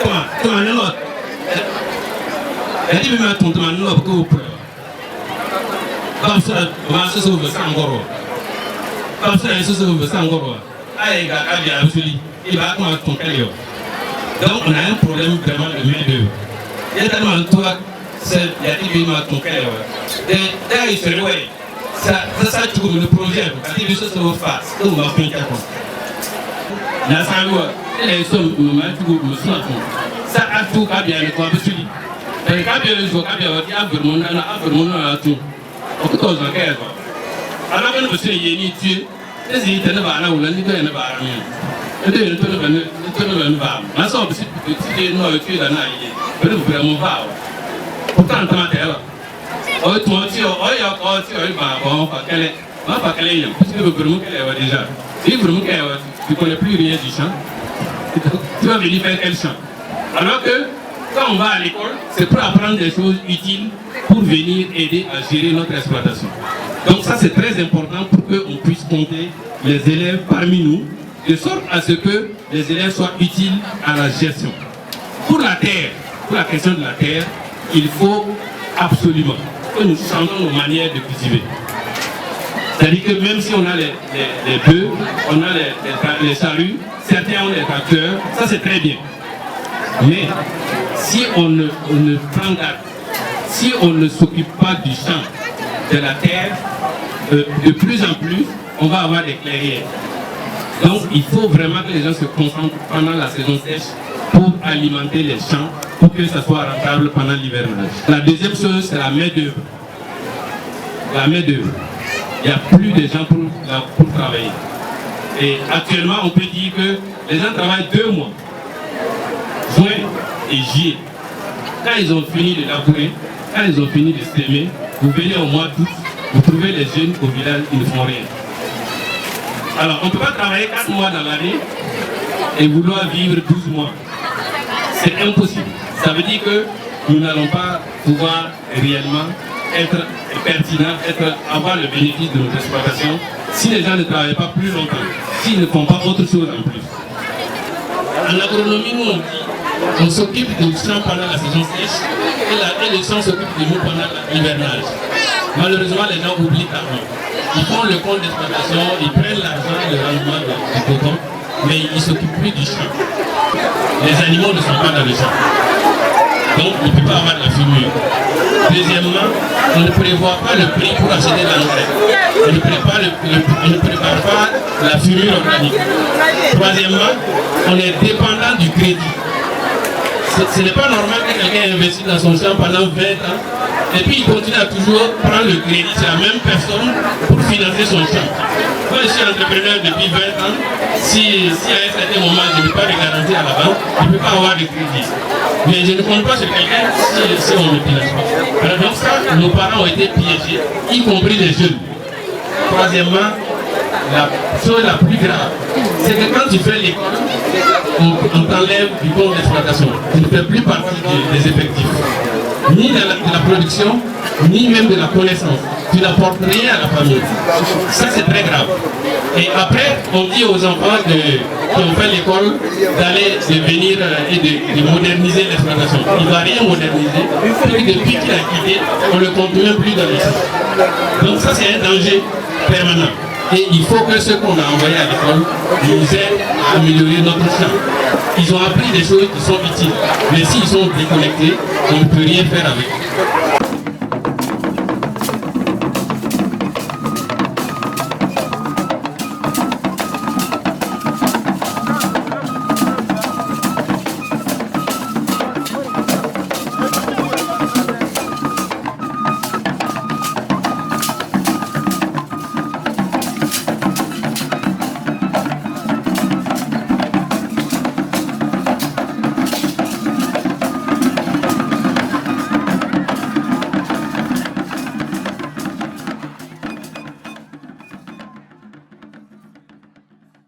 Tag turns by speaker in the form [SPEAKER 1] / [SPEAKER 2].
[SPEAKER 1] comment non? Elle dit mais ton man non beaucoup pour. Comme ça, on va se sauver sans goro. Comme ça, il se sauve sans goro. Aïe, gars, il va comment ton calio. Donc on a un problème vraiment de main-d'œuvre. Il y a tellement de toi, il y a des gens qui sont et là il se réveille. Ça tout le projet, quand il se sauve face, on va faire quelque chose. La sangue, les sommes, ça a tout à bien le corps de celui. Et quand il y a le jour, quand il y a un tout. On peut causer un cas. Alors que nous sommes y tués, les élites ne vont pas ou l'année de la barre. Et de ne pas. Ma soeur, c'est que tu es non tué la naïe. Je ne veux vraiment pas. Pourtant, tu m'as dit, oh, tu m'as dit, oh, il y a encore, tu as eu ma bonne, pas qu'elle est. Pas qu'elle est, parce que vraiment qu'elle est déjà. Si vraiment qu'elle est, tu ne connais plus rien du chant. Tu vas venir faire quel chant. Alors que, quand on va à l'école, c'est pour apprendre des choses utiles pour venir aider à gérer notre exploitation. Donc ça c'est très important pour qu'on puisse compter les élèves parmi nous, de sorte à ce que les élèves soient utiles à la gestion. Pour la terre, pour la question de la terre, il faut absolument que nous changeons nos manières de cultiver. C'est-à-dire que même si on a les bœufs, on a les charrues, certains ont les tracteurs, ça c'est très bien. Mais si on ne prend garde, si on ne s'occupe pas du champ, de la terre, de plus en plus, on va avoir des clairières. Donc il faut vraiment que les gens se concentrent pendant la saison sèche pour alimenter les champs, pour que ça soit rentable pendant l'hivernage. La deuxième chose, c'est la main-d'œuvre. La main-d'œuvre. Il n'y a plus de gens pour travailler. Et actuellement, on peut dire que les gens travaillent 2 mois. Juin et juillet. Quand ils ont fini de labourer, quand ils ont fini de s'aimer, vous venez au mois d'août, vous trouvez les jeunes au village, ils ne font rien. Alors, on ne peut pas travailler 4 mois dans l'année et vouloir vivre 12 mois. C'est impossible. Ça veut dire que nous n'allons pas pouvoir réellement être pertinents, avoir le bénéfice de notre exploitation si les gens ne travaillent pas plus longtemps, s'ils ne font pas autre chose en plus. En agronomie, nous on dit on s'occupe du champ pendant la saison sèche et le champ s'occupe de nous pendant l'hivernage. Malheureusement, les gens oublient l'argent. Ils font le compte d'exploitation, ils prennent l'argent, le rendement du coton, mais ils ne s'occupent plus du champ. Les animaux ne sont pas dans le champ. Donc, il ne peut pas avoir de la fumure. Deuxièmement, on ne prévoit pas le prix pour acheter l'engrais. On ne prépare pas la fumure organique. Troisièmement, on est dépendant du crédit. Ce n'est pas normal que quelqu'un investisse dans son champ pendant 20 ans et puis il continue à toujours prendre le crédit, c'est la même personne pour financer son champ. Moi je suis entrepreneur depuis 20 ans, si à un certain moment je ne peux pas le garantir à la banque, je ne peux pas avoir de crédit. Mais je ne compte pas sur quelqu'un si on ne finance pas. Alors donc ça, nos parents ont été piégés, y compris les jeunes. Troisièmement, la chose la plus grave, c'est que quand tu fais l'école, on t'enlève du compte d'exploitation. Tu ne fais plus partie des effectifs. Ni de la production, ni même de la connaissance. Tu n'apportes rien à la famille. Ça, c'est très grave. Et après, on dit aux enfants qui ont fait l'école d'aller venir et de moderniser l'exploitation. Il ne va rien moderniser. Depuis qu'il a quitté, on ne le compte même plus dans les champs. Donc ça, c'est un danger permanent. Et il faut que ceux qu'on a envoyés à l'école nous aident à améliorer notre champ. Ils ont appris des choses qui sont utiles. Mais s'ils sont déconnectés, on ne peut rien faire avec.